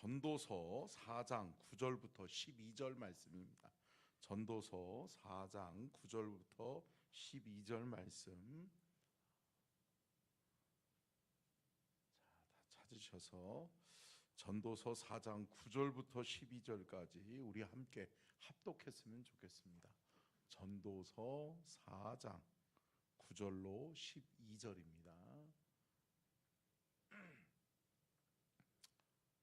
전도서 4장 9절부터 12절 말씀입니다. 전도서 4장 9절부터 12절 말씀. 자, 다 찾으셔서 전도서 4장 9절부터 12절까지 우리 함께 합독했으면 좋겠습니다. 전도서 4장 9절로 12절입니다.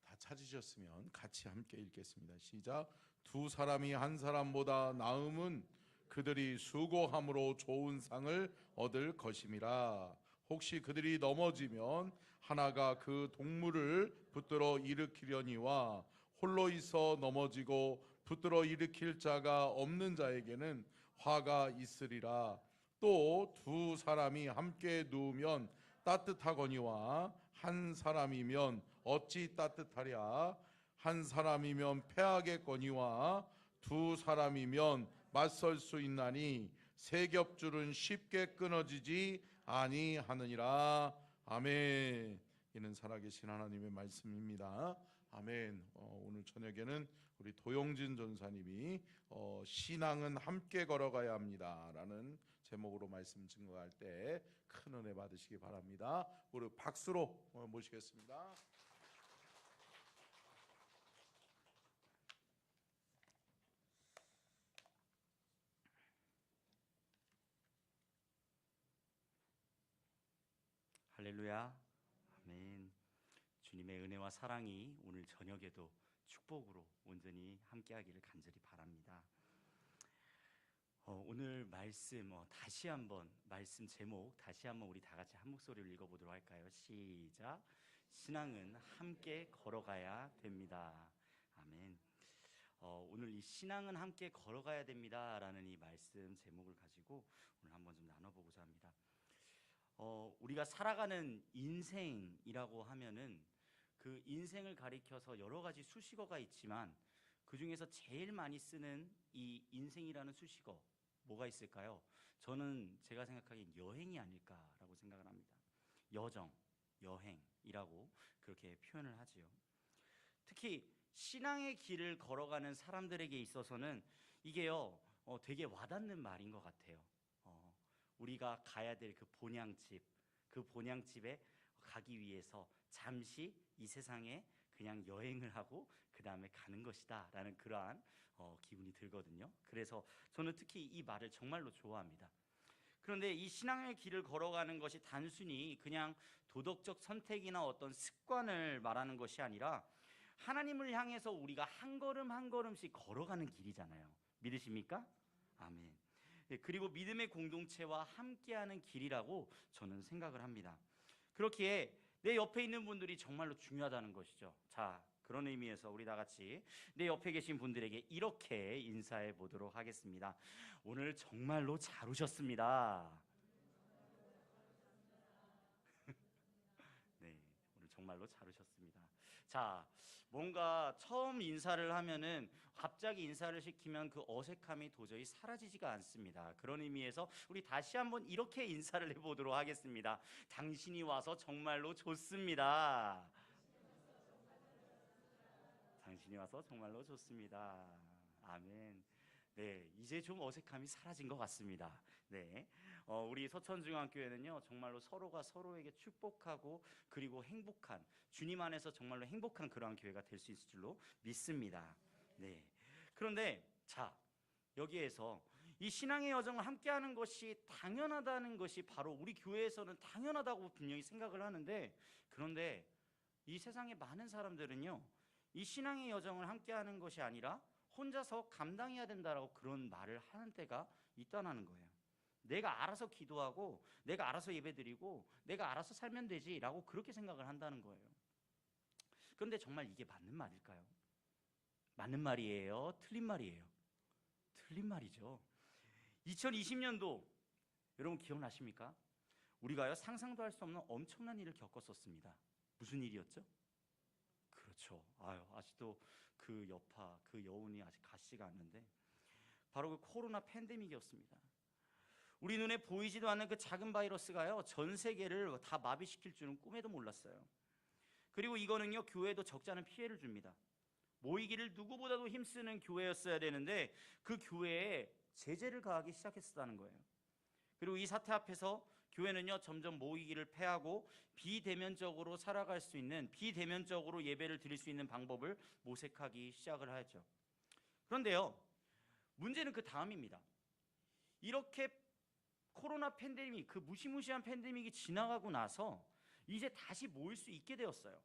다 찾으셨으면 같이 함께 읽겠습니다. 시작. 두 사람이 한 사람보다 나음은 그들이 수고함으로 좋은 상을 얻을 것임이라. 혹시 그들이 넘어지면 하나가 그 동물을 붙들어 일으키려니와 홀로 있어 넘어지고 붙들어 일으킬 자가 없는 자에게는 화가 있으리라. 또 두 사람이 함께 누우면 따뜻하거니와 한 사람이면 어찌 따뜻하랴. 한 사람이면 패하겠거니와 두 사람이면 맞설 수 있나니 세 겹줄은 쉽게 끊어지지 아니하느니라. 아멘. 이는 살아계신 하나님의 말씀입니다. 아멘. 오늘 저녁에는 우리 도용진 전사님이 신앙은 함께 걸어가야 합니다 라는 제목으로 말씀 증거할 때 큰 은혜 받으시기 바랍니다. 우리 박수로 모시겠습니다. 할렐루야. 아멘. 주님의 은혜와 사랑이 오늘 저녁에도 축복으로 온전히 함께하기를 간절히 바랍니다. 오늘 말씀 다시 한번 말씀 제목 다시 한번 우리 다 같이 한 목소리를 읽어보도록 할까요? 시작. 신앙은 함께 걸어가야 됩니다. 아멘. 오늘 이 신앙은 함께 걸어가야 됩니다라는 이 말씀 제목을 가지고 오늘 한번 좀 나눠보고자 합니다. 우리가 살아가는 인생이라고 하면은 그 인생을 가리켜서 여러 가지 수식어가 있지만 그 중에서 제일 많이 쓰는 이 인생이라는 수식어 뭐가 있을까요? 저는 제가 생각하기엔 여행이 아닐까라고 생각을 합니다. 여정, 여행이라고 그렇게 표현을 하지요. 특히 신앙의 길을 걸어가는 사람들에게 있어서는 이게요 되게 와닿는 말인 것 같아요. 우리가 가야 될 그 본향집, 그 본향집에 가기 위해서 잠시 이 세상에 그냥 여행을 하고 그 다음에 가는 것이다 라는 그러한 기분이 들거든요. 그래서 저는 특히 이 말을 정말로 좋아합니다. 그런데 이 신앙의 길을 걸어가는 것이 단순히 그냥 도덕적 선택이나 어떤 습관을 말하는 것이 아니라 하나님을 향해서 우리가 한 걸음 한 걸음씩 걸어가는 길이잖아요. 믿으십니까? 아멘. 그리고 믿음의 공동체와 함께하는 길이라고 저는 생각을 합니다. 그렇기에 내 옆에 있는 분들이 정말로 중요하다는 것이죠. 자, 그런 의미에서 우리 다 같이 내 옆에 계신 분들에게 이렇게 인사해 보도록 하겠습니다. 오늘 정말로 잘 오셨습니다. 네, 오늘 정말로 잘 오셨습니다. 자, 뭔가 처음 인사를 하면은 갑자기 인사를 시키면 그 어색함이 도저히 사라지지가 않습니다. 그런 의미에서 우리 다시 한번 이렇게 인사를 해보도록 하겠습니다. 당신이 와서 정말로 좋습니다. 당신이 와서 정말로 좋습니다. 아멘. 네, 이제 좀 어색함이 사라진 것 같습니다. 네, 우리 서천중앙교회는요 정말로 서로가 서로에게 축복하고 그리고 행복한 주님 안에서 정말로 행복한 그러한 교회가 될 수 있을 줄로 믿습니다. 네, 그런데 자 여기에서 이 신앙의 여정을 함께하는 것이 당연하다는 것이 바로 우리 교회에서는 당연하다고 분명히 생각을 하는데 그런데 이 세상의 많은 사람들은요 이 신앙의 여정을 함께하는 것이 아니라 혼자서 감당해야 된다라고 그런 말을 하는 때가 있다는 거예요. 내가 알아서 기도하고 내가 알아서 예배드리고 내가 알아서 살면 되지라고 그렇게 생각을 한다는 거예요. 그런데 정말 이게 맞는 말일까요? 맞는 말이에요? 틀린 말이에요? 틀린 말이죠. 2020년도 여러분 기억나십니까? 우리가요 상상도 할 수 없는 엄청난 일을 겪었었습니다. 무슨 일이었죠? 그렇죠. 아직도 그 여파, 그 여운이 아직 가시가 않는데 바로 그 코로나 팬데믹이었습니다. 우리 눈에 보이지도 않는 그 작은 바이러스가요 전 세계를 다 마비시킬 줄은 꿈에도 몰랐어요. 그리고 이거는요, 교회도 적지 않은 피해를 줍니다. 모이기를 누구보다도 힘쓰는 교회였어야 되는데 그 교회에 제재를 가하기 시작했다는 거예요. 그리고 이 사태 앞에서 교회는요, 점점 모이기를 패하고 비대면적으로 살아갈 수 있는, 비대면적으로 예배를 드릴 수 있는 방법을 모색하기 시작을 하죠. 그런데요, 문제는 그 다음입니다. 이렇게 코로나 팬데믹, 그 무시무시한 팬데믹이 지나가고 나서 이제 다시 모일 수 있게 되었어요.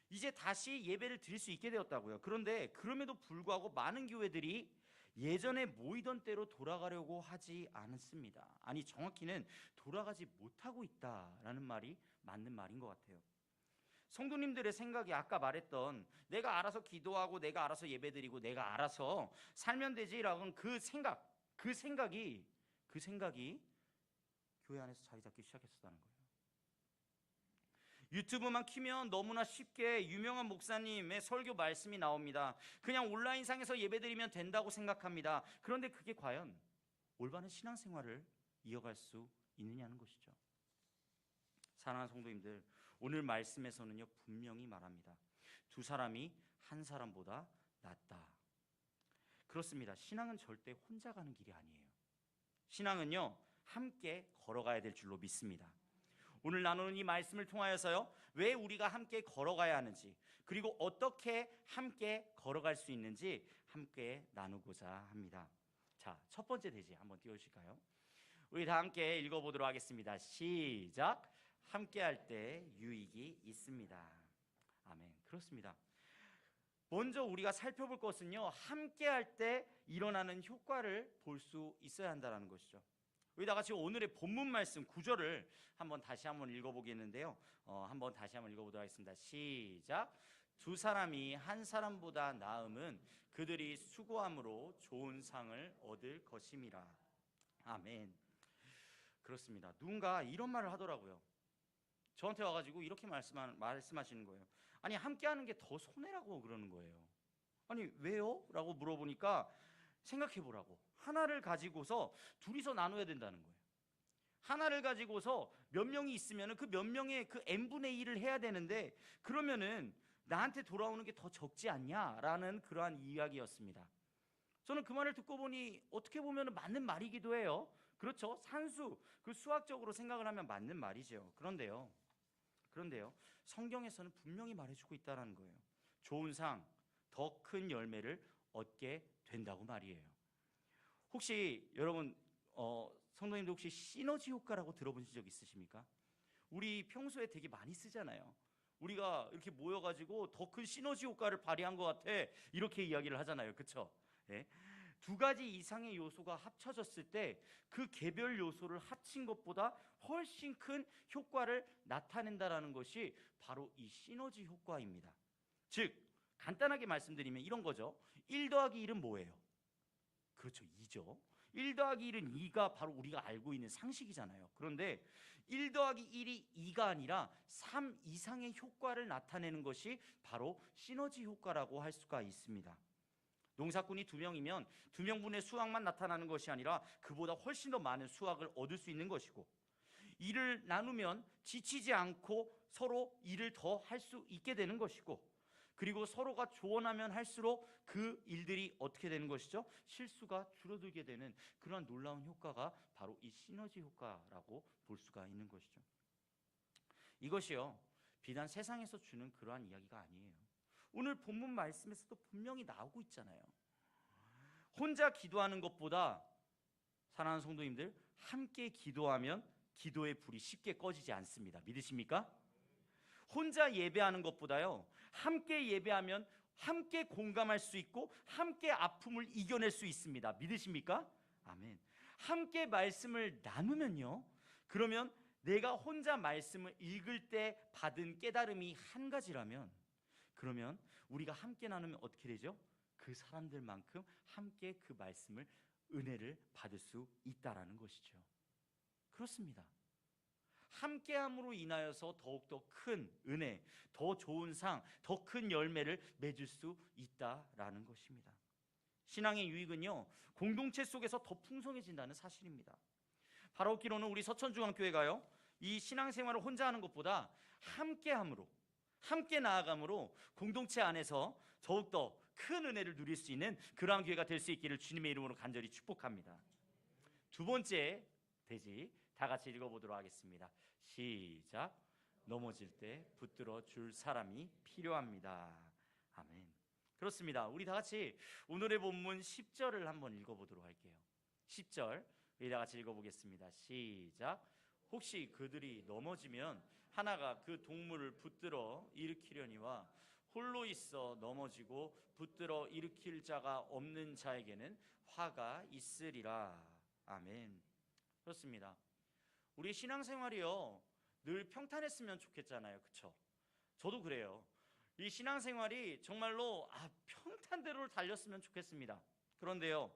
이제 다시 예배를 드릴 수 있게 되었다고요. 그런데 그럼에도 불구하고 많은 교회들이 예전에 모이던 때로 돌아가려고 하지 않습니다. 아니, 정확히는 돌아가지 못하고 있다라는 말이 맞는 말인 것 같아요. 성도님들의 생각이 아까 말했던 내가 알아서 기도하고 내가 알아서 예배드리고 내가 알아서 살면 되지라는 그 생각이 교회 안에서 자리 잡기 시작했었다는 거예요. 유튜브만 키면 너무나 쉽게 유명한 목사님의 설교 말씀이 나옵니다. 그냥 온라인상에서 예배드리면 된다고 생각합니다. 그런데 그게 과연 올바른 신앙생활을 이어갈 수 있느냐는 것이죠. 사랑하는 성도님들, 오늘 말씀에서는요, 분명히 말합니다. 두 사람이 한 사람보다 낫다. 그렇습니다. 신앙은 절대 혼자 가는 길이 아니에요. 신앙은요, 함께 걸어가야 될 줄로 믿습니다. 오늘 나누는 이 말씀을 통하여서요, 왜 우리가 함께 걸어가야 하는지, 그리고 어떻게 함께 걸어갈 수 있는지 함께 나누고자 합니다. 자, 첫 번째 대지 한번 띄워주실까요? 우리 다 함께 읽어보도록 하겠습니다. 시작. 함께 할 때 유익이 있습니다. 아멘. 그렇습니다. 먼저 우리가 살펴볼 것은요, 함께 할 때 일어나는 효과를 볼 수 있어야 한다는 것이죠. 우리 다 같이 오늘의 본문 말씀 9절을 다시 한번 읽어보겠는데요. 한번 다시 한번 읽어보도록 하겠습니다. 시작. 두 사람이 한 사람보다 나음은 그들이 수고함으로 좋은 상을 얻을 것임이라. 아멘. 그렇습니다. 누군가 이런 말을 하더라고요. 저한테 와가지고 이렇게 말씀하시는 거예요. 아니, 함께하는 게 더 손해라고 그러는 거예요. 아니, 왜요? 라고 물어보니까 생각해보라고. 하나를 가지고서 둘이서 나눠야 된다는 거예요. 하나를 가지고서 몇 명이 있으면 그 몇 명의 그 n분의 1을 해야 되는데 그러면은 나한테 돌아오는 게 더 적지 않냐라는 그러한 이야기였습니다. 저는 그 말을 듣고 보니 어떻게 보면 맞는 말이기도 해요. 그렇죠? 산수, 그 수학적으로 생각을 하면 맞는 말이죠. 그런데요, 성경에서는 분명히 말해주고 있다는 거예요. 좋은 상, 더 큰 열매를 얻게 된다고 말이에요. 혹시 여러분 성도님들 혹시 시너지 효과라고 들어보신 적 있으십니까? 우리 평소에 되게 많이 쓰잖아요. 우리가 이렇게 모여가지고 더 큰 시너지 효과를 발휘한 것 같아, 이렇게 이야기를 하잖아요. 그렇죠? 네. 두 가지 이상의 요소가 합쳐졌을 때 그 개별 요소를 합친 것보다 훨씬 큰 효과를 나타낸다라는 것이 바로 이 시너지 효과입니다. 즉 간단하게 말씀드리면 이런 거죠. 1 더하기 1은 뭐예요? 그렇죠, 2죠. 1 더하기 1은 2가 바로 우리가 알고 있는 상식이잖아요. 그런데 1 더하기 1이 2가 아니라 3 이상의 효과를 나타내는 것이 바로 시너지 효과라고 할 수가 있습니다. 농사꾼이 2명이면 2명분의 수확만 나타나는 것이 아니라 그보다 훨씬 더 많은 수확을 얻을 수 있는 것이고, 일을 나누면 지치지 않고 서로 일을 더 할 수 있게 되는 것이고, 그리고 서로가 조언하면 할수록 그 일들이 어떻게 되는 것이죠? 실수가 줄어들게 되는 그런 놀라운 효과가 바로 이 시너지 효과라고 볼 수가 있는 것이죠. 이것이요, 비단 세상에서 주는 그러한 이야기가 아니에요. 오늘 본문 말씀에서도 분명히 나오고 있잖아요. 혼자 기도하는 것보다 사랑하는 성도님들, 함께 기도하면 기도의 불이 쉽게 꺼지지 않습니다. 믿으십니까? 혼자 예배하는 것보다요, 함께 예배하면 함께 공감할 수 있고 함께 아픔을 이겨낼 수 있습니다. 믿으십니까? 아멘. 함께 말씀을 나누면요, 그러면 내가 혼자 말씀을 읽을 때 받은 깨달음이 한 가지라면, 그러면 우리가 함께 나누면 어떻게 되죠? 그 사람들만큼 함께 그 말씀을, 은혜를 받을 수 있다라는 것이죠. 그렇습니다. 함께함으로 인하여서 더욱더 큰 은혜, 더 좋은 상, 더 큰 열매를 맺을 수 있다라는 것입니다. 신앙의 유익은요, 공동체 속에서 더 풍성해진다는 사실입니다. 바라옵기로는 우리 서천중앙교회가요, 이 신앙생활을 혼자 하는 것보다 함께함으로, 함께 나아감으로 공동체 안에서 더욱더 큰 은혜를 누릴 수 있는 그러한 기회가 될 수 있기를 주님의 이름으로 간절히 축복합니다. 두 번째 대지 다 같이 읽어보도록 하겠습니다. 시작. 넘어질 때 붙들어 줄 사람이 필요합니다. 아멘. 그렇습니다. 우리 다 같이 오늘의 본문 10절을 한번 읽어보도록 할게요. 10절 우리 다 같이 읽어보겠습니다. 시작. 혹시 그들이 넘어지면 하나가 그 동물을 붙들어 일으키려니와 홀로 있어 넘어지고 붙들어 일으킬 자가 없는 자에게는 화가 있으리라. 아멘. 그렇습니다. 우리 신앙생활이요 늘 평탄했으면 좋겠잖아요. 그렇죠? 저도 그래요. 이 신앙생활이 정말로 평탄대로를 달렸으면 좋겠습니다. 그런데요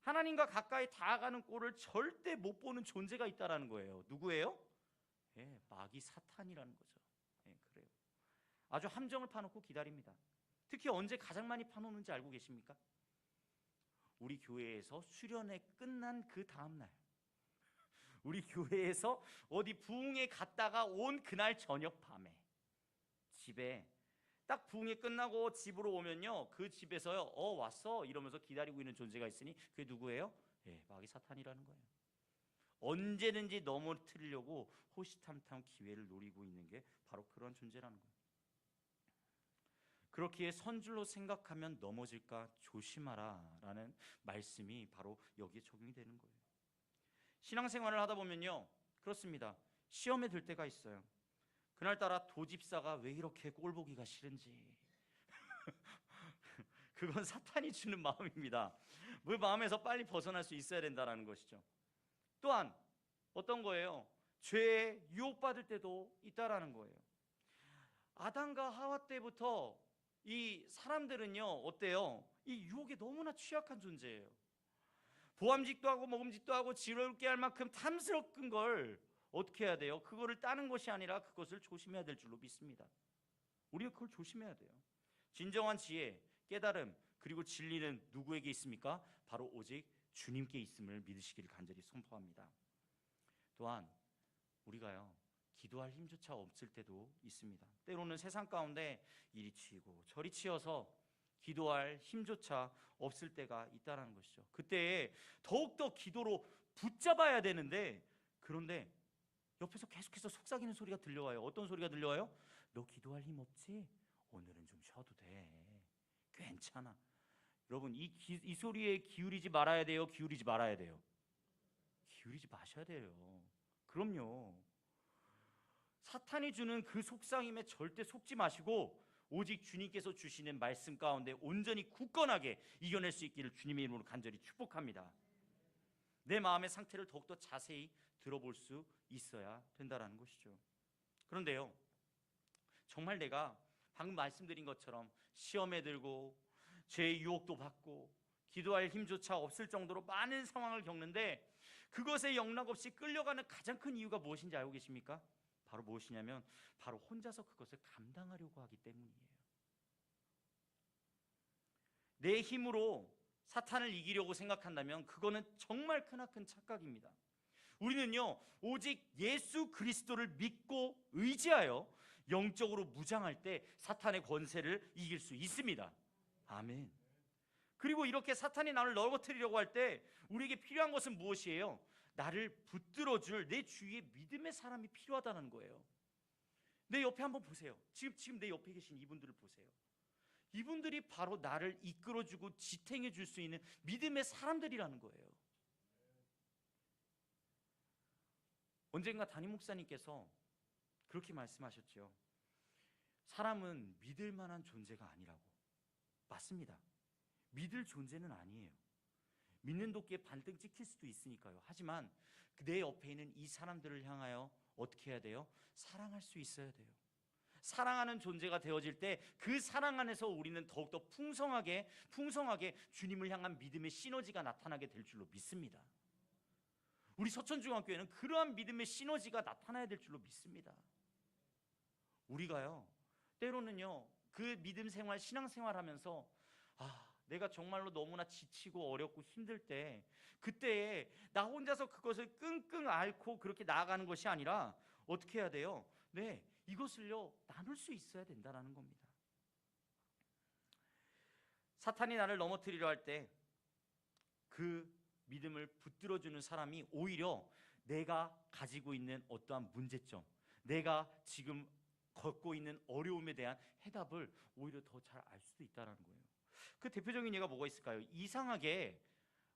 하나님과 가까이 다가가는 꼴을 절대 못 보는 존재가 있다라는 거예요. 누구예요? 마귀 사탄이라는 거죠. 그래요. 아주 함정을 파놓고 기다립니다. 특히 언제 가장 많이 파놓는지 알고 계십니까? 우리 교회에서 수련회 끝난 그 다음날, 우리 교회에서 어디 부흥회 갔다가 온 그날 저녁 밤에 집에 딱 부흥회 끝나고 집으로 오면요 그 집에서요 왔어 이러면서 기다리고 있는 존재가 있으니 그게 누구예요? 마귀 사탄이라는 거예요. 언제든지 넘어뜨리려고 호시탐탐 기회를 노리고 있는 게 바로 그런 존재라는 거예요. 그렇기에 선줄로 생각하면 넘어질까 조심하라 라는 말씀이 바로 여기에 적용이 되는 거예요. 신앙생활을 하다 보면요 그렇습니다. 시험에 들 때가 있어요. 그날따라 도집사가 왜 이렇게 꼴보기가 싫은지 그건 사탄이 주는 마음입니다. 그 마음에서 빨리 벗어날 수 있어야 된다는 것이죠. 또한 어떤 거예요? 죄에 유혹받을 때도 있다라는 거예요. 아담과 하와 때부터 이 사람들은요 어때요? 이 유혹에 너무나 취약한 존재예요. 보암직도 하고 먹음직도 하고 지혜롭게 할 만큼 탐스럽은 걸 어떻게 해야 돼요? 그거를 따는 것이 아니라 그것을 조심해야 될 줄로 믿습니다. 우리가 그걸 조심해야 돼요. 진정한 지혜, 깨달음, 그리고 진리는 누구에게 있습니까? 바로 오직 주님께 있음을 믿으시기를 간절히 선포합니다. 또한 우리가요 기도할 힘조차 없을 때도 있습니다. 때로는 세상 가운데 이리 치이고 저리 치여서 기도할 힘조차 없을 때가 있다는 것이죠. 그때 더욱더 기도로 붙잡아야 되는데 그런데 옆에서 계속해서 속삭이는 소리가 들려와요. 어떤 소리가 들려와요? 너 기도할 힘 없지? 오늘은 좀 쉬어도 돼. 괜찮아. 여러분 이 소리에 기울이지 말아야 돼요? 기울이지 말아야 돼요? 기울이지 마셔야 돼요. 그럼요. 사탄이 주는 그 속삭임에 절대 속지 마시고 오직 주님께서 주시는 말씀 가운데 온전히 굳건하게 이겨낼 수 있기를 주님의 이름으로 간절히 축복합니다. 내 마음의 상태를 더욱더 자세히 들어볼 수 있어야 된다는 것이죠. 그런데요 정말 내가 방금 말씀드린 것처럼 시험에 들고 죄의 유혹도 받고 기도할 힘조차 없을 정도로 많은 상황을 겪는데 그것에 영락없이 끌려가는 가장 큰 이유가 무엇인지 알고 계십니까? 바로 무엇이냐면 바로 혼자서 그것을 감당하려고 하기 때문이에요. 내 힘으로 사탄을 이기려고 생각한다면 그거는 정말 크나큰 착각입니다. 우리는요 오직 예수 그리스도를 믿고 의지하여 영적으로 무장할 때 사탄의 권세를 이길 수 있습니다. 아멘. 그리고 이렇게 사탄이 나를 넘어뜨리려고 할 때 우리에게 필요한 것은 무엇이에요? 나를 붙들어줄 내 주위에 믿음의 사람이 필요하다는 거예요. 내 옆에 한번 보세요. 지금 내 옆에 계신 이분들을 보세요. 이분들이 바로 나를 이끌어주고 지탱해 줄 수 있는 믿음의 사람들이라는 거예요. 언젠가 담임 목사님께서 그렇게 말씀하셨죠. 사람은 믿을 만한 존재가 아니라고. 맞습니다. 믿을 존재는 아니에요. 믿는 도끼에 반등 찍힐 수도 있으니까요. 하지만 내 옆에 있는 이 사람들을 향하여 어떻게 해야 돼요? 사랑할 수 있어야 돼요. 사랑하는 존재가 되어질 때 그 사랑 안에서 우리는 더욱더 풍성하게 주님을 향한 믿음의 시너지가 나타나게 될 줄로 믿습니다. 우리 서천중앙교회는 그러한 믿음의 시너지가 나타나야 될 줄로 믿습니다. 우리가요 때로는요 그 믿음 생활, 신앙 생활하면서 내가 정말로 너무나 지치고 어렵고 힘들 때 그때에 나 혼자서 그것을 끙끙 앓고 그렇게 나아가는 것이 아니라 어떻게 해야 돼요? 네, 이것을요 나눌 수 있어야 된다라는 겁니다. 사탄이 나를 넘어뜨리려 할 때 그 믿음을 붙들어주는 사람이 오히려 내가 가지고 있는 어떠한 문제점, 내가 지금 겪고 있는 어려움에 대한 해답을 오히려 더 잘 알 수도 있다는 거예요. 그 대표적인 예가 뭐가 있을까요? 이상하게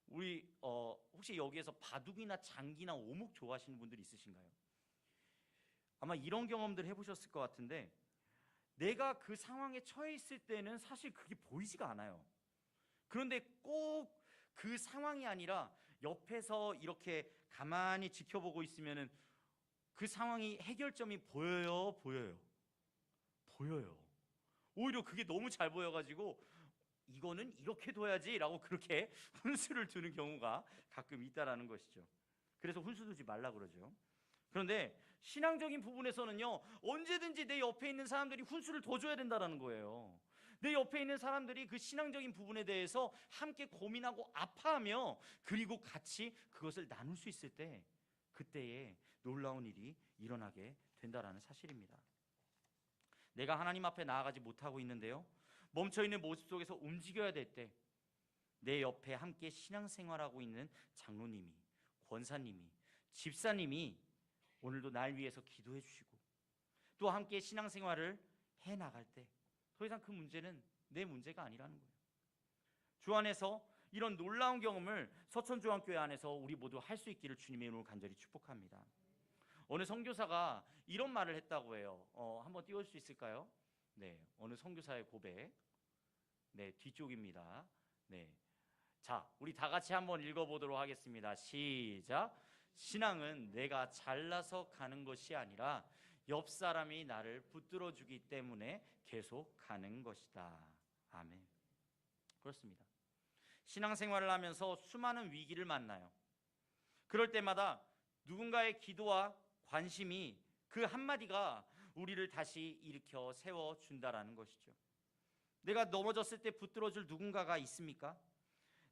우리 혹시 여기에서 바둑이나 장기나 오목 좋아하시는 분들이 있으신가요? 아마 이런 경험들 해보셨을 것 같은데, 내가 그 상황에 처해 있을 때는 사실 그게 보이지가 않아요. 그런데 꼭 그 상황이 아니라 옆에서 이렇게 가만히 지켜보고 있으면은 그 상황이 해결점이 보여요, 보여요, 보여요. 오히려 그게 너무 잘 보여가지고 이거는 이렇게 둬야지라고 그렇게 훈수를 두는 경우가 가끔 있다라는 것이죠. 그래서 훈수 두지 말라 그러죠. 그런데 신앙적인 부분에서는요, 언제든지 내 옆에 있는 사람들이 훈수를 더 줘야 된다는 거예요. 내 옆에 있는 사람들이 그 신앙적인 부분에 대해서 함께 고민하고 아파하며 그리고 같이 그것을 나눌 수 있을 때, 그때에 놀라운 일이 일어나게 된다라는 사실입니다. 내가 하나님 앞에 나아가지 못하고 있는데요, 멈춰있는 모습 속에서 움직여야 될 때 내 옆에 함께 신앙생활하고 있는 장로님이, 권사님이, 집사님이 오늘도 날 위해서 기도해 주시고 또 함께 신앙생활을 해나갈 때 더 이상 그 문제는 내 문제가 아니라는 거예요. 주 안에서 이런 놀라운 경험을 서천중앙교회 안에서 우리 모두 할 수 있기를 주님의 이름으로 간절히 축복합니다. 어느 선교사가 이런 말을 했다고 해요. 한번 띄워줄 수 있을까요? 네, 어느 선교사의 고백. 네, 뒤쪽입니다. 네, 자, 우리 다 같이 한번 읽어보도록 하겠습니다. 시작. 신앙은 내가 잘나서 가는 것이 아니라 옆 사람이 나를 붙들어 주기 때문에 계속 가는 것이다. 아멘. 그렇습니다. 신앙생활을 하면서 수많은 위기를 만나요. 그럴 때마다 누군가의 기도와 관심이, 그 한마디가 우리를 다시 일으켜 세워준다라는 것이죠. 내가 넘어졌을 때 붙들어줄 누군가가 있습니까?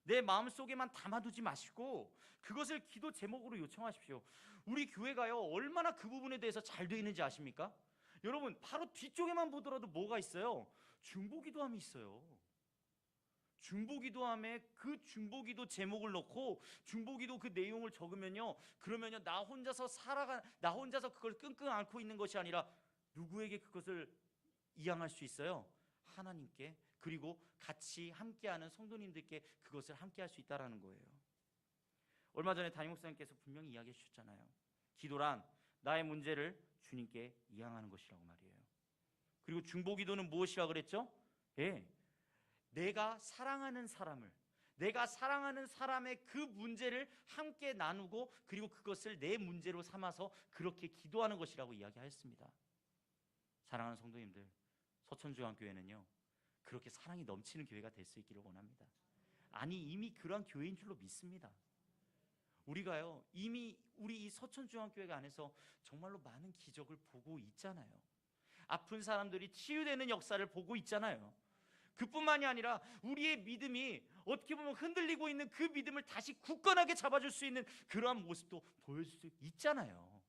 내 마음속에만 담아두지 마시고 그것을 기도 제목으로 요청하십시오. 우리 교회가요, 얼마나 그 부분에 대해서 잘 되어 있는지 아십니까? 여러분, 바로 뒤쪽에만 보더라도 뭐가 있어요? 중보기도함이 있어요. 중보기도함에 그 중보기도 제목을 넣고 중보기도 그 내용을 적으면요, 그러면요, 나 혼자서 그걸 끙끙 앓고 있는 것이 아니라 누구에게 그것을 이양할 수 있어요? 하나님께, 그리고 같이 함께하는 성도님들께 그것을 함께할 수 있다라는 거예요. 얼마 전에 담임 목사님께서 분명히 이야기해 주셨잖아요. 기도란 나의 문제를 주님께 이양하는 것이라고 말이에요. 그리고 중보기도는 무엇이라 그랬죠? 예, 내가 사랑하는 사람의 그 문제를 함께 나누고 그리고 그것을 내 문제로 삼아서 그렇게 기도하는 것이라고 이야기하였습니다. 사랑하는 성도님들, 서천중앙교회는요, 그렇게 사랑이 넘치는 교회가 될 수 있기를 원합니다. 아니, 이미 그러한 교회인 줄로 믿습니다. 우리가요, 이미 우리 이 서천중앙교회가 안에서 정말로 많은 기적을 보고 있잖아요. 아픈 사람들이 치유되는 역사를 보고 있잖아요. 그뿐만이 아니라 우리의 믿음이 어떻게 보면 흔들리고 있는 그 믿음을 다시 굳건하게 잡아줄 수 있는 그러한 모습도 보여줄 수 있잖아요.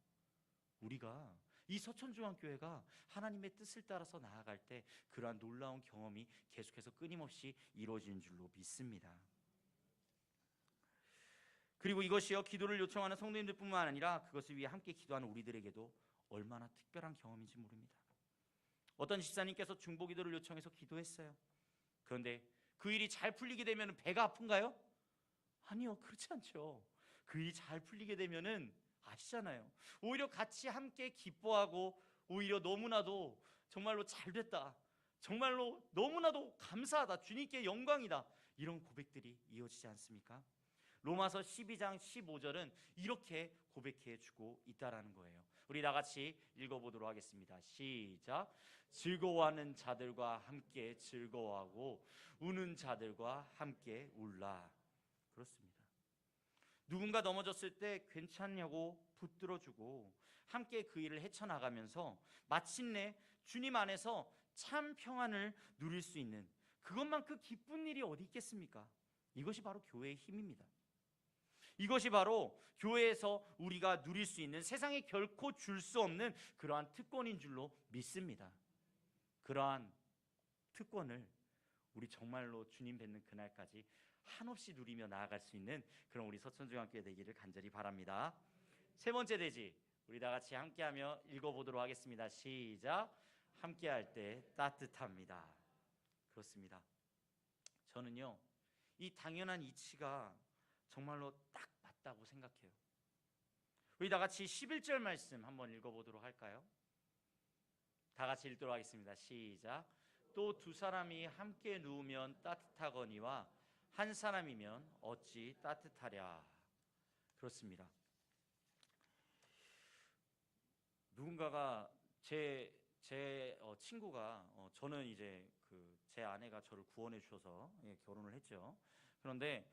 우리가 이 서천중앙교회가 하나님의 뜻을 따라서 나아갈 때 그러한 놀라운 경험이 계속해서 끊임없이 이루어지는 줄로 믿습니다. 그리고 이것이요, 기도를 요청하는 성도님들뿐만 아니라 그것을 위해 함께 기도하는 우리들에게도 얼마나 특별한 경험인지 모릅니다. 어떤 집사님께서 중보기도를 요청해서 기도했어요. 그런데 그 일이 잘 풀리게 되면 배가 아픈가요? 아니요, 그렇지 않죠. 그 일이 잘 풀리게 되면은 아시잖아요, 오히려 같이 함께 기뻐하고 오히려 너무나도 정말로 잘 됐다, 정말로 너무나도 감사하다, 주님께 영광이다, 이런 고백들이 이어지지 않습니까? 로마서 12장 15절은 이렇게 고백해 주고 있다라는 거예요. 우리 다 같이 읽어보도록 하겠습니다. 시작. 즐거워하는 자들과 함께 즐거워하고 우는 자들과 함께 울라. 그렇습니다. 누군가 넘어졌을 때 괜찮냐고 붙들어주고 함께 그 일을 헤쳐나가면서 마침내 주님 안에서 참 평안을 누릴 수 있는 그것만큼 기쁜 일이 어디 있겠습니까? 이것이 바로 교회의 힘입니다. 이것이 바로 교회에서 우리가 누릴 수 있는, 세상에 결코 줄 수 없는 그러한 특권인 줄로 믿습니다. 그러한 특권을 우리 정말로 주님 뵙는 그날까지 한없이 누리며 나아갈 수 있는 그런 우리 서천중학교에 되기를 간절히 바랍니다. 세 번째 대지, 우리 다 같이 함께하며 읽어보도록 하겠습니다. 시작. 함께할 때 따뜻합니다. 그렇습니다. 저는요, 이 당연한 이치가 정말로 딱 맞다고 생각해요. 우리 다 같이 11절 말씀 한번 읽어보도록 할까요? 다 같이 읽도록 하겠습니다. 시작. 또 두 사람이 함께 누우면 따뜻하거니와 한 사람이면 어찌 따뜻하랴. 그렇습니다. 누군가가 제 친구가 저는 이제 제 아내가 저를 구원해 주셔서 결혼을 했죠. 그런데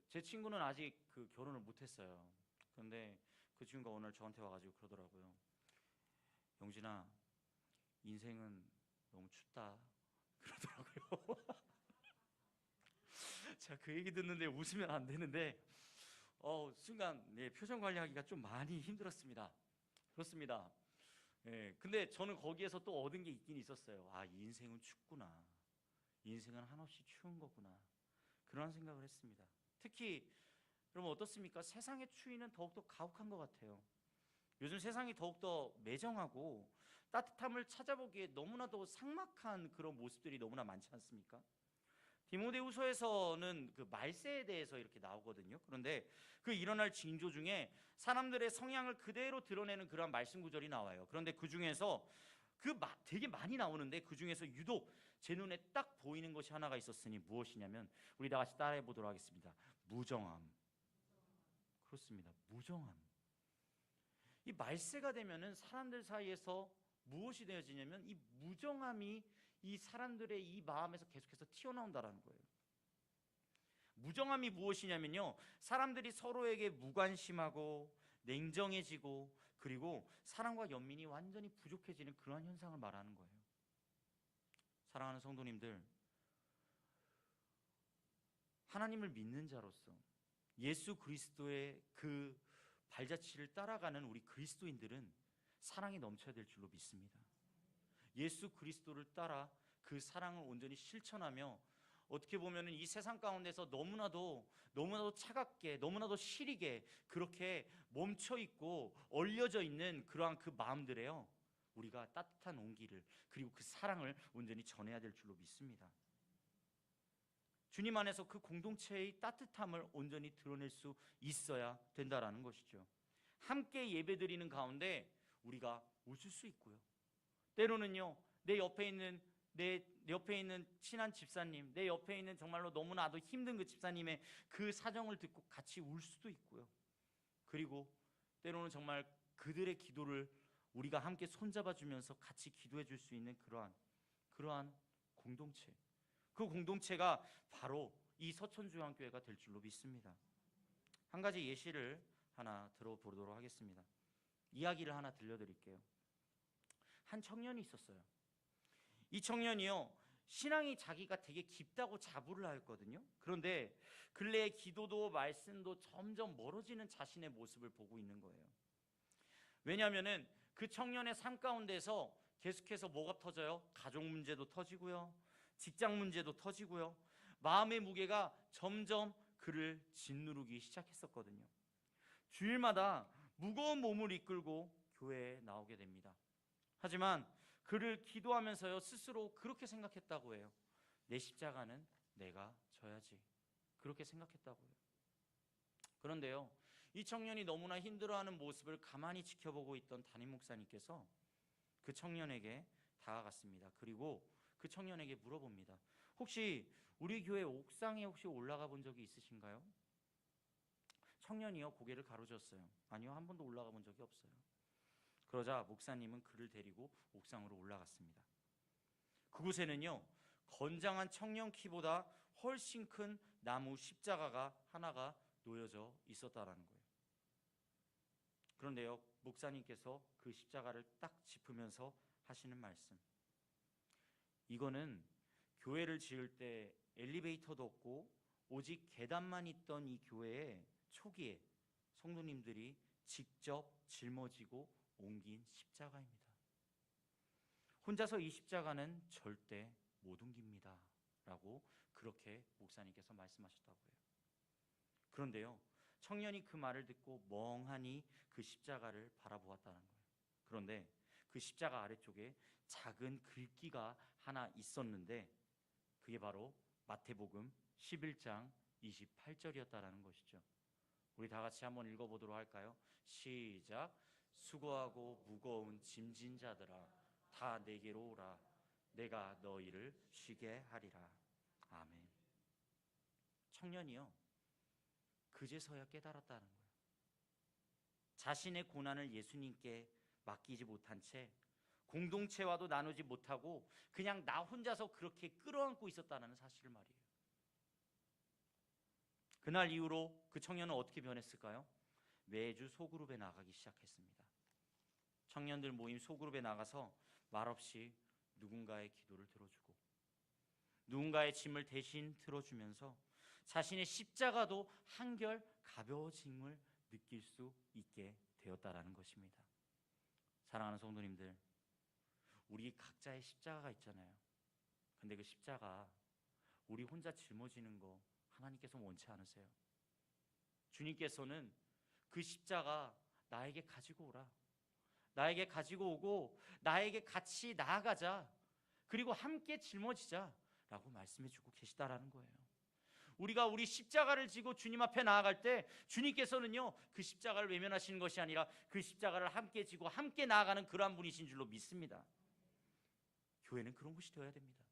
제 친구는 아직 결혼을 못 했어요. 그런데 그 친구가 오늘 저한테 와가지고 그러더라고요. 영진아, 인생은 너무 춥다 그러더라고요. 제가 그 얘기 듣는데 웃으면 안 되는데 순간 표정 관리하기가 좀 많이 힘들었습니다. 그렇습니다. 근데 저는 거기에서 또 얻은 게 있긴 있었어요. 아, 이 인생은 춥구나. 인생은 한없이 추운 거구나. 그런 생각을 했습니다. 특히 여러분 어떻습니까? 세상의 추위는 더욱더 가혹한 것 같아요. 요즘 세상이 더욱더 매정하고 따뜻함을 찾아보기에 너무나도 삭막한 그런 모습들이 너무나 많지 않습니까? 디모데후서에서는 그 말세에 대해서 이렇게 나오거든요. 그런데 그 일어날 징조 중에 사람들의 성향을 그대로 드러내는 그런 말씀 구절이 나와요. 그런데 그 중에서 되게 많이 나오는데 그 중에서 유독 제 눈에 딱 보이는 것이 하나가 있었으니 무엇이냐면 우리 다 같이 따라해 보도록 하겠습니다. 무정함. 그렇습니다. 무정함. 이 말세가 되면은 사람들 사이에서 무엇이 되어지냐면 이 무정함이 이 사람들의 이 마음에서 계속해서 튀어나온다라는 거예요. 무정함이 무엇이냐면요, 사람들이 서로에게 무관심하고 냉정해지고 그리고 사랑과 연민이 완전히 부족해지는 그러한 현상을 말하는 거예요. 사랑하는 성도님들, 하나님을 믿는 자로서 예수 그리스도의 그 발자취를 따라가는 우리 그리스도인들은 사랑이 넘쳐야 될 줄로 믿습니다. 예수 그리스도를 따라 그 사랑을 온전히 실천하며 어떻게 보면은 이 세상 가운데서 너무나도 차갑게, 너무나도 시리게 그렇게 멈춰 있고 얼려져 있는 그러한 그 마음들에요, 우리가 따뜻한 온기를 그리고 그 사랑을 온전히 전해야 될 줄로 믿습니다. 주님 안에서 그 공동체의 따뜻함을 온전히 드러낼 수 있어야 된다라는 것이죠. 함께 예배드리는 가운데 우리가 웃을 수 있고요, 때로는요 내 옆에 있는 친한 집사님, 내 옆에 있는 정말로 너무나도 힘든 그 집사님의 그 사정을 듣고 같이 울 수도 있고요, 그리고 때로는 정말 그들의 기도를 우리가 함께 손잡아 주면서 같이 기도해 줄 수 있는 그러한 공동체, 그 공동체가 바로 이 서천중앙교회가 될 줄로 믿습니다. 한 가지 예시를 하나 들어보도록 하겠습니다. 이야기를 하나 들려드릴게요. 한 청년이 있었어요. 이 청년이요, 신앙이 자기가 되게 깊다고 자부를 하였거든요. 그런데 근래에 기도도 말씀도 점점 멀어지는 자신의 모습을 보고 있는 거예요. 왜냐하면은 그 청년의 삶 가운데서 계속해서 뭐가 터져요? 가족 문제도 터지고요, 직장 문제도 터지고요, 마음의 무게가 점점 그를 짓누르기 시작했었거든요. 주일마다 무거운 몸을 이끌고 교회에 나오게 됩니다. 하지만 그를 기도하면서요 스스로 그렇게 생각했다고 해요. 내 십자가는 내가 져야지, 그렇게 생각했다고 해요. 그런데요, 이 청년이 너무나 힘들어하는 모습을 가만히 지켜보고 있던 담임 목사님께서 그 청년에게 다가갔습니다. 그리고 그 청년에게 물어봅니다. 혹시 우리 교회 옥상에 혹시 올라가 본 적이 있으신가요? 청년이요 고개를 가로젓었어요. 아니요, 한 번도 올라가 본 적이 없어요. 그러자 목사님은 그를 데리고 옥상으로 올라갔습니다. 그곳에는요 건장한 청년 키보다 훨씬 큰 나무 십자가가 하나가 놓여져 있었다라는 거예요. 그런데요, 목사님께서 그 십자가를 딱 짚으면서 하시는 말씀, 이거는 교회를 지을 때 엘리베이터도 없고 오직 계단만 있던 이 교회에 초기에 성도님들이 직접 짊어지고 옮긴 십자가입니다. 혼자서 이 십자가는 절대 못 옮깁니다 라고 그렇게 목사님께서 말씀하셨다고 해요. 그런데요, 청년이 그 말을 듣고 멍하니 그 십자가를 바라보았다는 거예요. 그런데 그 십자가 아래쪽에 작은 글귀가 하나 있었는데 그게 바로 마태복음 11장 28절이었다라는 것이죠. 우리 다 같이 한번 읽어보도록 할까요? 시작. 수고하고 무거운 짐진 자들아 다 내게로 오라. 내가 너희를 쉬게 하리라. 아멘. 청년이요, 그제서야 깨달았다는 거예요. 자신의 고난을 예수님께 맡기지 못한 채 공동체와도 나누지 못하고 그냥 나 혼자서 그렇게 끌어안고 있었다는 사실을 말이에요. 그날 이후로 그 청년은 어떻게 변했을까요? 매주 소그룹에 나가기 시작했습니다. 청년들 모임 소그룹에 나가서 말없이 누군가의 기도를 들어주고 누군가의 짐을 대신 들어주면서 자신의 십자가도 한결 가벼워짐을 느낄 수 있게 되었다라는 것입니다. 사랑하는 성도님들, 우리 각자의 십자가가 있잖아요. 근데 그 십자가 우리 혼자 짊어지는 거 하나님께서 원치 않으세요. 주님께서는 그 십자가 나에게 가지고 오라. 나에게 가지고 오고 나에게 같이 나아가자. 그리고 함께 짊어지자 라고 말씀해 주고 계시다라는 거예요. 우리가 우리 십자가를 지고 주님 앞에 나아갈 때 주님께서는요, 그 십자가를 외면하시는 것이 아니라 그 십자가를 함께 지고 함께 나아가는 그러한 분이신 줄로 믿습니다. 교회는 그런 곳이 되어야 됩니다.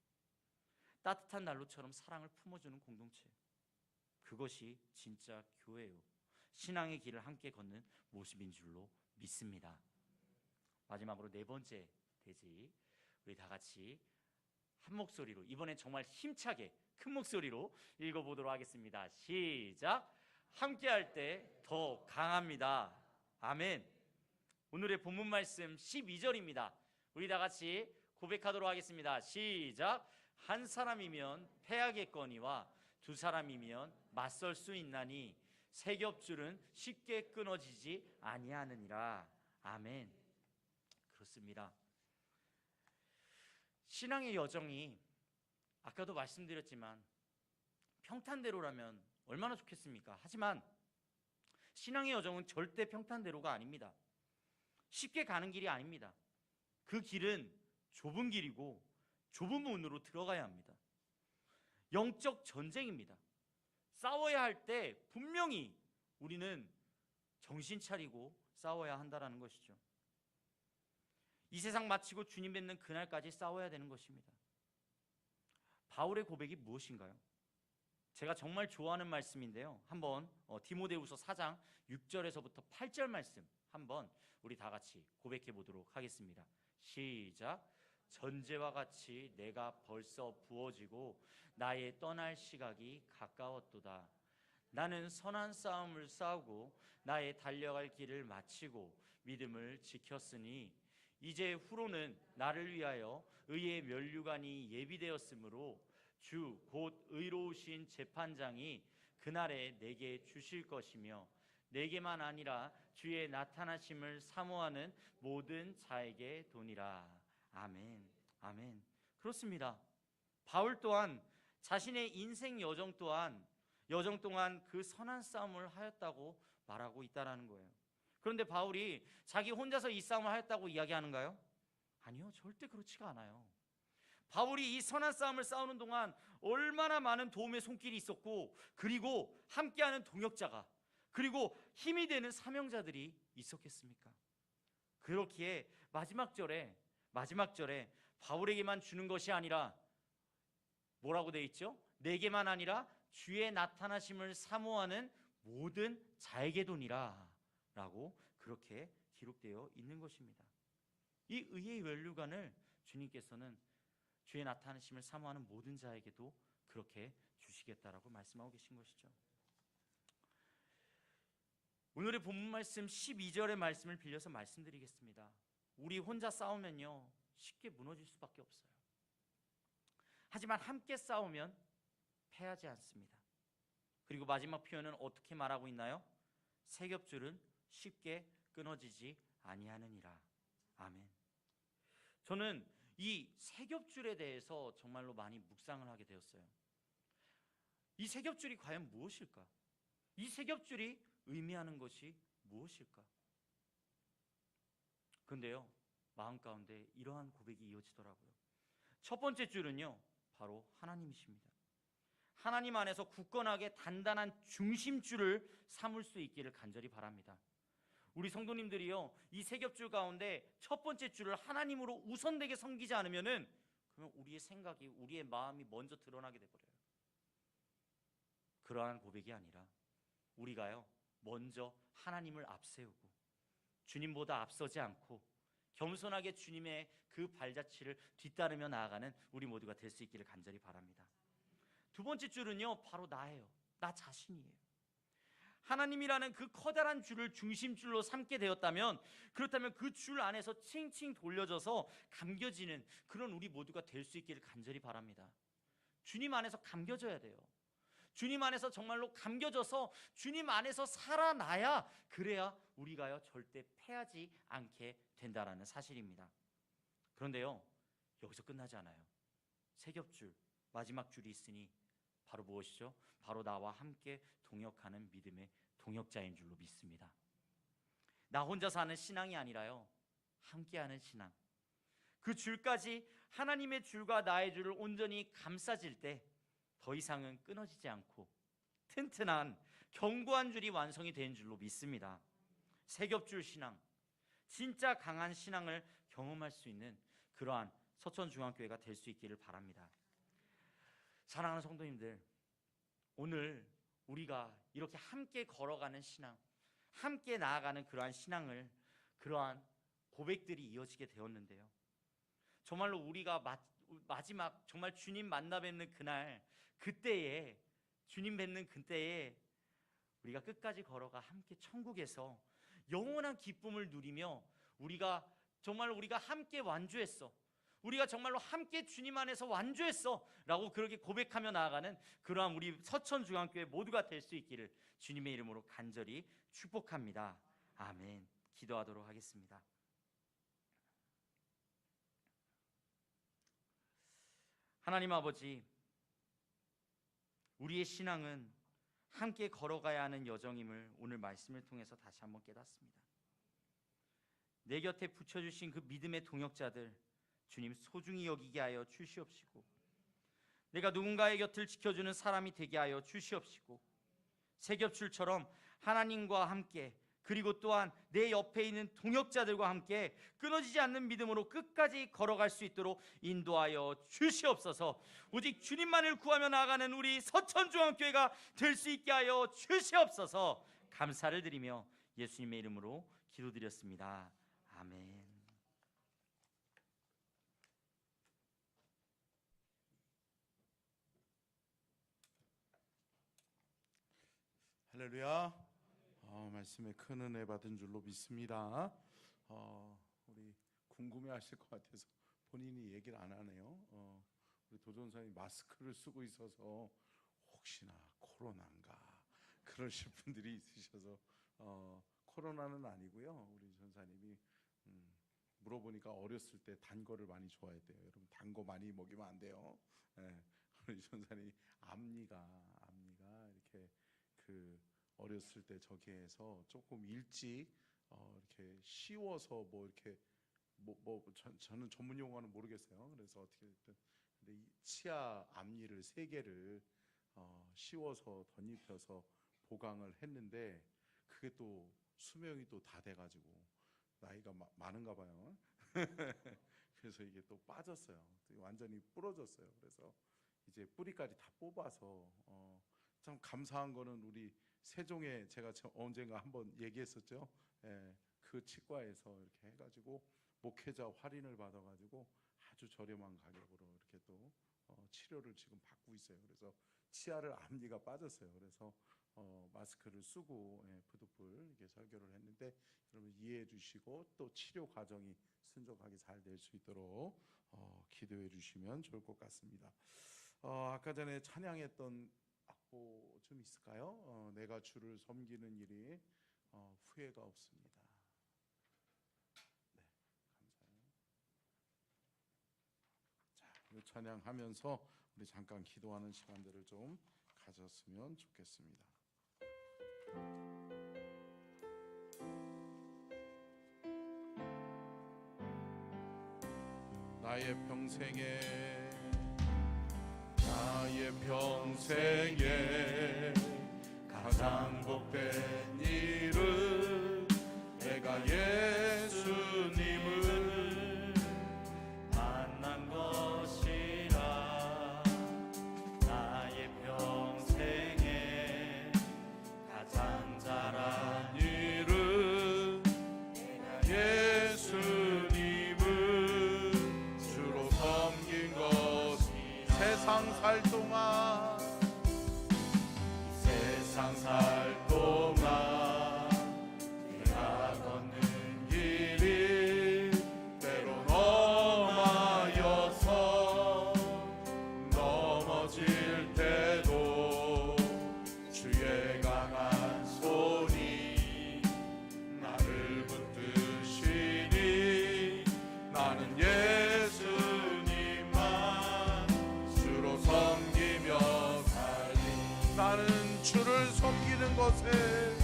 따뜻한 난로처럼 사랑을 품어주는 공동체, 그것이 진짜 교회요, 신앙의 길을 함께 걷는 모습인 줄로 믿습니다. 마지막으로 네 번째 대지, 우리 다 같이 한 목소리로, 이번엔 정말 힘차게 큰 목소리로 읽어보도록 하겠습니다. 시작. 함께할 때 더 강합니다. 아멘. 오늘의 본문 말씀 12절입니다. 우리 다 같이 고백하도록 하겠습니다. 시작. 한 사람이면 패하겠거니와 두 사람이면 맞설 수 있나니 세 겹줄은 쉽게 끊어지지 아니하느니라. 아멘. 그렇습니다. 신앙의 여정이 아까도 말씀드렸지만 평탄대로라면 얼마나 좋겠습니까? 하지만 신앙의 여정은 절대 평탄대로가 아닙니다. 쉽게 가는 길이 아닙니다. 그 길은 좁은 길이고 좁은 문으로 들어가야 합니다. 영적 전쟁입니다. 싸워야 할 때 분명히 우리는 정신 차리고 싸워야 한다는 것이죠. 이 세상 마치고 주님 뵙는 그날까지 싸워야 되는 것입니다. 바울의 고백이 무엇인가요? 제가 정말 좋아하는 말씀인데요, 한번 디모데후서 4장 6절에서부터 8절 말씀 한번 우리 다 같이 고백해 보도록 하겠습니다. 시작. 전제와 같이 내가 벌써 부어지고 나의 떠날 시각이 가까웠도다. 나는 선한 싸움을 싸우고 나의 달려갈 길을 마치고 믿음을 지켰으니 이제 후로는 나를 위하여 의의 면류관이 예비되었으므로 주 곧 의로우신 재판장이 그날에 내게 주실 것이며 내게만 아니라 주의 나타나심을 사모하는 모든 자에게 도니라. 아멘. 아멘. 그렇습니다. 바울 또한 자신의 인생 여정 동안 그 선한 싸움을 하였다고 말하고 있다라는 거예요. 그런데 바울이 자기 혼자서 이 싸움을 하였다고 이야기하는가요? 아니요, 절대 그렇지가 않아요. 바울이 이 선한 싸움을 싸우는 동안 얼마나 많은 도움의 손길이 있었고, 그리고 함께하는 동역자가, 그리고 힘이 되는 사명자들이 있었겠습니까? 그렇기에 마지막 절에 바울에게만 주는 것이 아니라 뭐라고 되어 있죠? 내게만 아니라 주의 나타나심을 사모하는 모든 자에게 도니라 라고 그렇게 기록되어 있는 것입니다. 이 의의 면류관을 주님께서는 주의 나타나심을 사모하는 모든 자에게도 그렇게 주시겠다라고 말씀하고 계신 것이죠. 오늘의 본문 말씀 12절의 말씀을 빌려서 말씀드리겠습니다. 우리 혼자 싸우면요, 쉽게 무너질 수밖에 없어요. 하지만 함께 싸우면 패하지 않습니다. 그리고 마지막 표현은 어떻게 말하고 있나요? 새 겹줄은 쉽게 끊어지지 아니하느니라. 아멘. 저는 이 새 겹줄에 대해서 정말로 많이 묵상을 하게 되었어요. 이 새 겹줄이 과연 무엇일까? 이 새 겹줄이 의미하는 것이 무엇일까? 그런데요, 마음 가운데 이러한 고백이 이어지더라고요. 첫 번째 줄은요, 바로 하나님이십니다. 하나님 안에서 굳건하게 단단한 중심줄을 삼을 수 있기를 간절히 바랍니다. 우리 성도님들이요, 이 세 겹줄 가운데 첫 번째 줄을 하나님으로 우선되게 섬기지 않으면은, 그러면 우리의 생각이, 우리의 마음이 먼저 드러나게 돼버려요. 그러한 고백이 아니라 우리가요, 먼저 하나님을 앞세우고 주님보다 앞서지 않고 겸손하게 주님의 그 발자취를 뒤따르며 나아가는 우리 모두가 될 수 있기를 간절히 바랍니다. 두 번째 줄은요, 바로 나예요. 나 자신이에요. 하나님이라는 그 커다란 줄을 중심줄로 삼게 되었다면, 그렇다면 그 줄 안에서 칭칭 돌려져서 감겨지는 그런 우리 모두가 될 수 있기를 간절히 바랍니다. 주님 안에서 감겨져야 돼요. 주님 안에서 정말로 감겨져서 주님 안에서 살아나야, 그래야 우리가요 절대 패하지 않게 된다라는 사실입니다. 그런데요, 여기서 끝나지 않아요. 세 겹줄, 마지막 줄이 있으니 바로 무엇이죠? 바로 나와 함께 동역하는 믿음의 동역자인 줄로 믿습니다. 나 혼자 사는 신앙이 아니라요, 함께하는 신앙. 그 줄까지, 하나님의 줄과 나의 줄을 온전히 감싸질 때 더 이상은 끊어지지 않고 튼튼한 견고한 줄이 완성이 된 줄로 믿습니다. 세 겹줄 신앙, 진짜 강한 신앙을 경험할 수 있는 그러한 서천중앙교회가 될 수 있기를 바랍니다. 사랑하는 성도님들, 오늘 우리가 이렇게 함께 걸어가는 신앙, 함께 나아가는 그러한 신앙을, 그러한 고백들이 이어지게 되었는데요, 정말로 우리가 마지막 정말 주님 만나 뵙는 그날, 그때에, 주님 뵙는 그때에 우리가 끝까지 걸어가 함께 천국에서 영원한 기쁨을 누리며, 우리가 함께 완주했어, 우리가 정말로 함께 주님 안에서 완주했어 라고 그렇게 고백하며 나아가는 그러한 우리 서천중앙교회 모두가 될 수 있기를 주님의 이름으로 간절히 축복합니다. 아멘. 기도하도록 하겠습니다. 하나님 아버지, 우리의 신앙은 함께 걸어가야 하는 여정임을 오늘 말씀을 통해서 다시 한번 깨닫습니다. 내 곁에 붙여주신 그 믿음의 동역자들, 주님 소중히 여기게 하여 주시옵시고, 내가 누군가의 곁을 지켜주는 사람이 되게 하여 주시옵시고, 세 겹줄처럼 하나님과 함께, 그리고 또한 내 옆에 있는 동역자들과 함께 끊어지지 않는 믿음으로 끝까지 걸어갈 수 있도록 인도하여 주시옵소서. 오직 주님만을 구하며 나아가는 우리 서천중앙교회가 될 수 있게 하여 주시옵소서. 감사를 드리며 예수님의 이름으로 기도드렸습니다. 아멘. 할렐루야. 말씀에 큰 은혜 받은 줄로 믿습니다. 우리 궁금해하실 것 같아서 본인이 얘기를 안 하네요. 우리 도전사님 마스크를 쓰고 있어서 혹시나 코로나인가 그러실 분들이 있으셔서 코로나는 아니고요. 우리 전사님이 물어보니까 어렸을 때 단 거를 많이 좋아했대요. 여러분 단 거 많이 먹이면 안 돼요. 네. 우리 전사님이 앞니가 이렇게 그 어렸을 때 저기에서 조금 일찍 이렇게 씌워서 뭐 이렇게 저는 전문 용어는 모르겠어요. 그래서 어떻게 됐든 근데 이 치아 앞니를 3개를 씌워서 덧입혀서 보강을 했는데, 그게 또 수명이 또 다 돼가지고 나이가 많은가 봐요. 그래서 이게 또 빠졌어요. 완전히 부러졌어요. 그래서 이제 뿌리까지 다 뽑아서 참 감사한 거는 우리 세종에 제가 언젠가 한번 얘기했었죠. 예, 그 치과에서 이렇게 해가지고 목회자 할인을 받아가지고 아주 저렴한 가격으로 이렇게 또 치료를 지금 받고 있어요. 그래서 치아를 앞니가 빠졌어요. 그래서 마스크를 쓰고 부득불 이렇게 설교를 했는데, 여러분 이해해 주시고 또 치료 과정이 순조하게 잘 될 수 있도록 기도해 주시면 좋을 것 같습니다. 아까 전에 찬양했던 좀 있을까요? 내가 주를 섬기는 일이 후회가 없습니다. 네, 감사해요. 자, 이 찬양하면서 우리 잠깐 기도하는 시간들을 좀 가졌으면 좋겠습니다. 나의 평생에 가장 복된 일은 내가 예수님을 만난 것이라. 나의 평생에 가장 잘한 일은 내가 예수님을 주로 섬긴 것이 세상 살 동안 내가 걷는 길이 때론 험하여서 넘어질 때도 주의 강한 손이 나를 붙드시니 나는 예수님만 주로 섬기며 살리. 나는 주를 섬기는 것에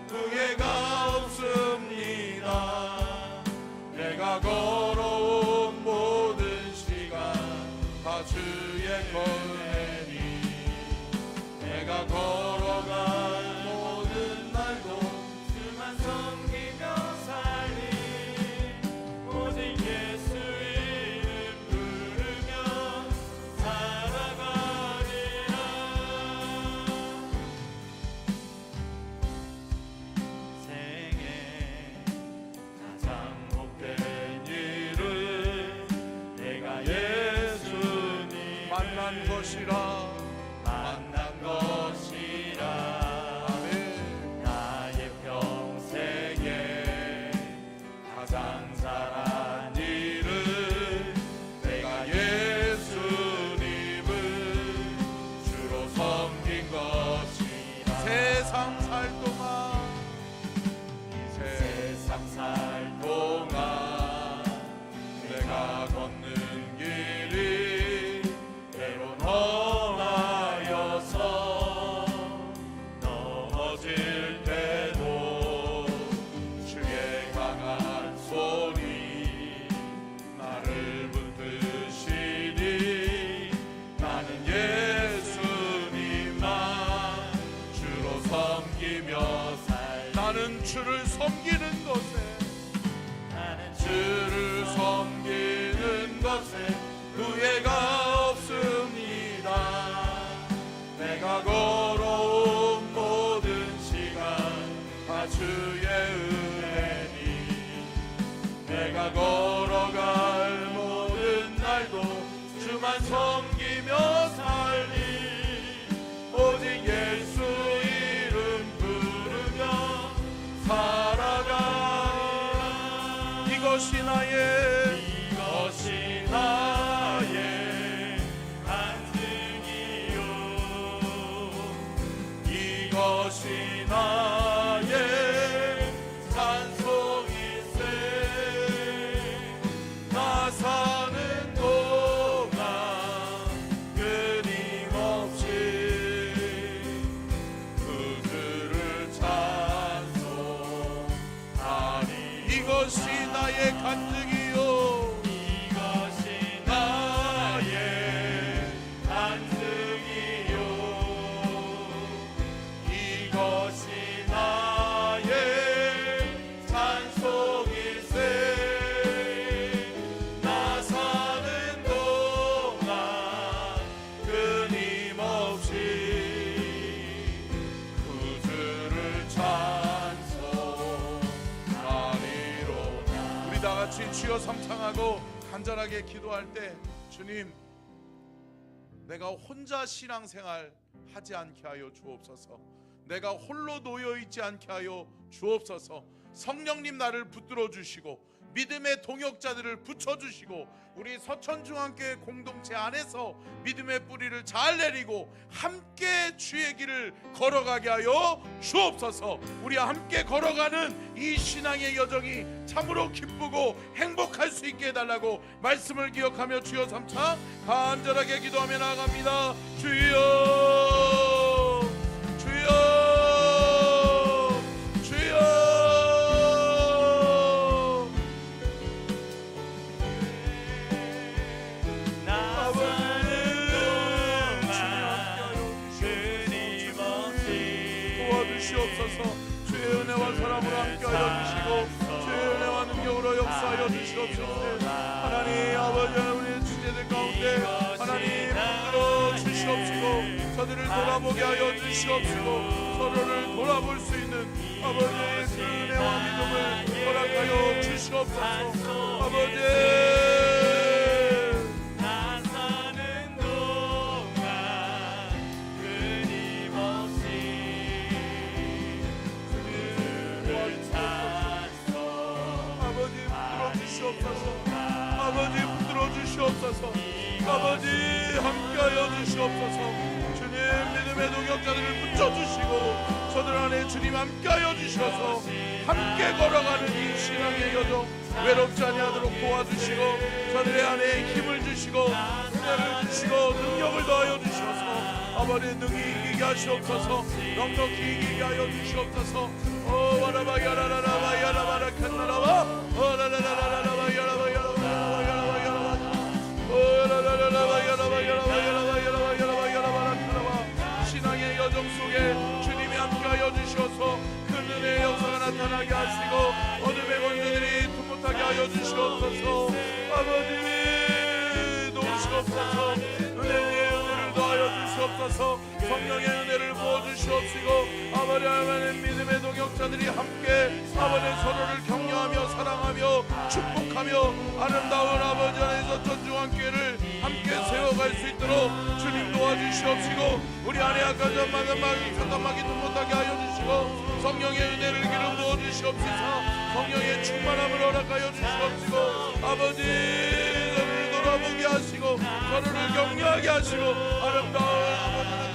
후회가 없습니다. 내가 걸어온 모든 시간 다 주의 권혜니 내가 걸어간 모든 날도 주만 섬기며 살리. 오직 예수 이름 부르며 살아가리라. 생에 가장 복된 일은 내가 예수님 만난 것이라. 아멘. 나의 평생에 가장 잘한 일은 내가 예수님을 주로 섬긴 것이라. 세상 살 동안 내가 걷는 길이 때론 험하여서 넘어질 때도 주의 강한 손이 나를 붙드시니 나는 예수님만 주로 섬기며 나는 주를 섬기는 것에 후회가 없습니다. 내가 걸어온 모든 시간 다 주의 은혜니 내가 걸어갈 모든 날도 주만 섬기며 살리. 오직 예수 이름 부르며 살아가리라. 이것이 나의 간증이요. 이것이 나의 찬송일세. 나 사는 동안 끊임없이 그 주를 찬송하리. 이것이 나의 간증이요. 이것이 나의 간증이요. 이것이 나의 찬송일세. 나 사는 동안 끊임없이 그 주를 찬송하리로다. 우리 다 같이 주여 삼창하고 간절하게 기도할 때 주님, 내가 혼자 신앙생활 하지 않게 하여 주옵소서. 내가 홀로 놓여 있지 않게 하여 주옵소서. 성령님 나를 붙들어 주시고 믿음의 동역자들을 붙여주시고 우리 서천중앙교회 공동체 안에서 믿음의 뿌리를 잘 내리고 함께 주의 길을 걸어가게 하여 주옵소서. 우리와 함께 걸어가는 이 신앙의 여정이 참으로 기쁘고 행복할 수 있게 해달라고 말씀을 기억하며 주여 삼차 간절하게 기도하며 나아갑니다. 주여 주여 주여. 주옵소서. 주의 은혜와 사랑으로 함께하여 주시고 주의 은혜와 능력으로 역사하여 주시옵소서. 하나님 아버지 우리 주제들 가운데 하나님 붙들어 주시옵시고 저들을 돌아보게 하여 주시옵시고 서로를 돌아볼 수 있는 아버지의 그 은혜와 믿음을 허락하여 주시옵소서. 아버지 아버지 붙들어 주시옵소서. 아버지 함께하여 주시옵소서. 주님 믿음의 동역자들을 붙여주시고 저들 안에 주님 함께하여 주셔서 함께 걸어가는 이 신앙의 여정 외롭지 아니하도록 도와주시고 저들의 안에 힘을 주시고 은혜를 주시고 능력을 더하여 주셔서 아버지 능히 이기게 하시옵소서. 넉넉히 이기게 하여 주시옵소서. 와라바 야라라라바 야라바라 칸나라바 와라라라라바 야라바 야라바 신앙의 여정 속에 주님이 함께하여 주셔서 큰 은혜의 역사가 나타나게 하시고 어둠의 권세들이 통못하게 하여 주시옵소서. 아버지 도우시옵소서. 은혜의 은혜를 더하여 주시옵소서. 성령의 은혜를 부어주시옵시고 아버지 하나님 믿음의 동역자들이 함께 아버지 서로를 격려하며 사랑하며 축복하며 아름다운 아버지 안에서 전중앙교회를 함께 세워갈 수 있도록 주님 도와주시옵시고 우리 안에 아까 전마다 사탄마귀 못하게 하여 주시고 성령의 은혜를 기름 부어 주시옵소서. 성령의 충만함을 허락하여 주시옵시고 아버지 너를 돌아보게 하시고 서로를 격려하게 하시고 아름다운 아버지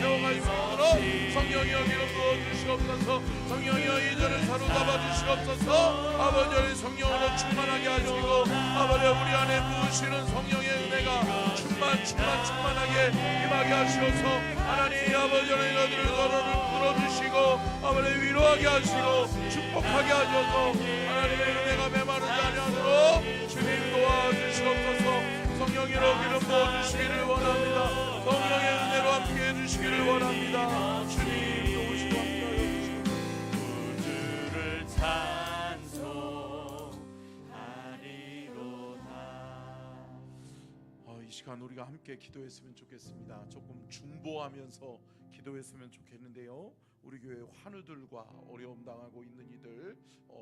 세워갈 수 있도록 성령이여 기름 부어주시옵소서. 성령이여 이전을 사로잡아 주시옵소서. 아버지 성령으로 충만하게 하시고 아버지 우리 안에 부으시는 성령의 은혜가 충만하게 임하게 하시옵소서. 하나님 아버지 너희들을 서로를 풀어주시고 아버지 위로하게 하시고 축복하게 하셔서 하나님의 은혜가 메마르지 아니하도록 주님 도와주시옵소서. 성령으로 기름 부어주시기를 원합니다. 성령의 은혜로 함께 해주시기를 원합니다. 주님 도우시고 함께하여 주시옵소서. 주를 찬송하리로다. 이 시간 우리가 함께 기도했으면 좋겠습니다. 조금 중보하면서 기도했으면 좋겠는데요. 우리 교회 환우들과 어려움 당하고 있는 이들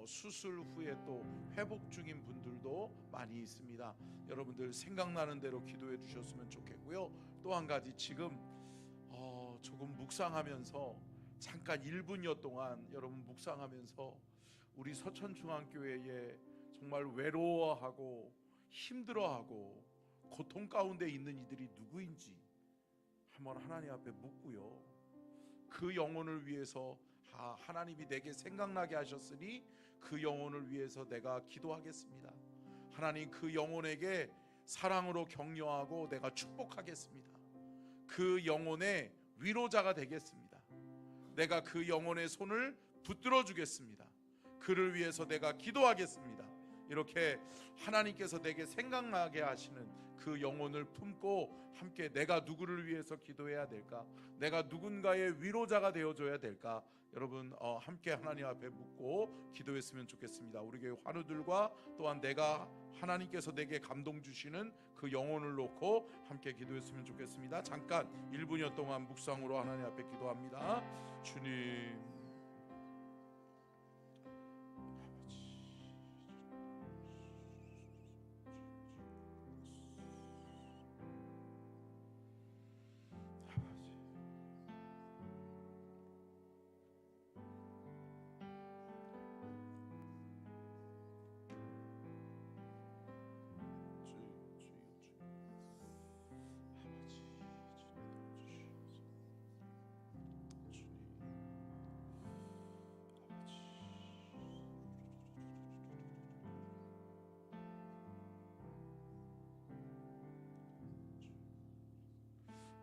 수술 후에 또 회복 중인 분들도 많이 있습니다. 여러분들 생각나는 대로 기도해 주셨으면 좋겠고요. 또 한 가지 지금 조금 묵상하면서 잠깐 1분여 동안 여러분 묵상하면서 우리 서천중앙교회에 정말 외로워하고 힘들어하고 고통 가운데 있는 이들이 누구인지 한번 하나님 앞에 묻고요. 그 영혼을 위해서 하나님이 내게 생각나게 하셨으니 그 영혼을 위해서 내가 기도하겠습니다. 하나님 그 영혼에게 사랑으로 격려하고 내가 축복하겠습니다. 그 영혼의 위로자가 되겠습니다. 내가 그 영혼의 손을 붙들어 주겠습니다. 그를 위해서 내가 기도하겠습니다. 이렇게 하나님께서 내게 생각나게 하시는 그 영혼을 품고 함께 내가 누구를 위해서 기도해야 될까? 내가 누군가의 위로자가 되어줘야 될까? 여러분 함께 하나님 앞에 묻고 기도했으면 좋겠습니다. 우리 교회 환우들과 또한 내가 하나님께서 내게 감동 주시는 그 영혼을 놓고 함께 기도했으면 좋겠습니다. 잠깐 1분여 동안 묵상으로 하나님 앞에 기도합니다. 주님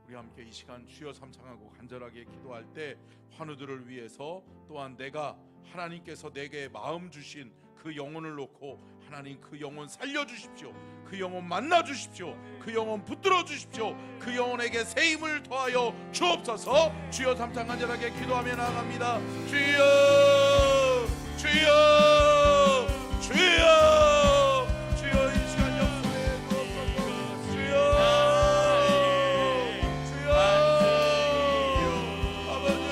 우리 함께 이 시간 주여 삼창하고 간절하게 기도할 때 환우들을 위해서 또한 내가 하나님께서 내게 마음 주신 그 영혼을 놓고 하나님 그 영혼 살려주십시오. 그 영혼 만나주십시오. 그 영혼 붙들어 주십시오. 그 영혼에게 새 힘을 더하여 주옵소서. 주여 삼창 간절하게 기도하며 나아갑니다. 주여 주여 주여 주여 이 시간 역사에 주옵소서. 주여 주여 아버지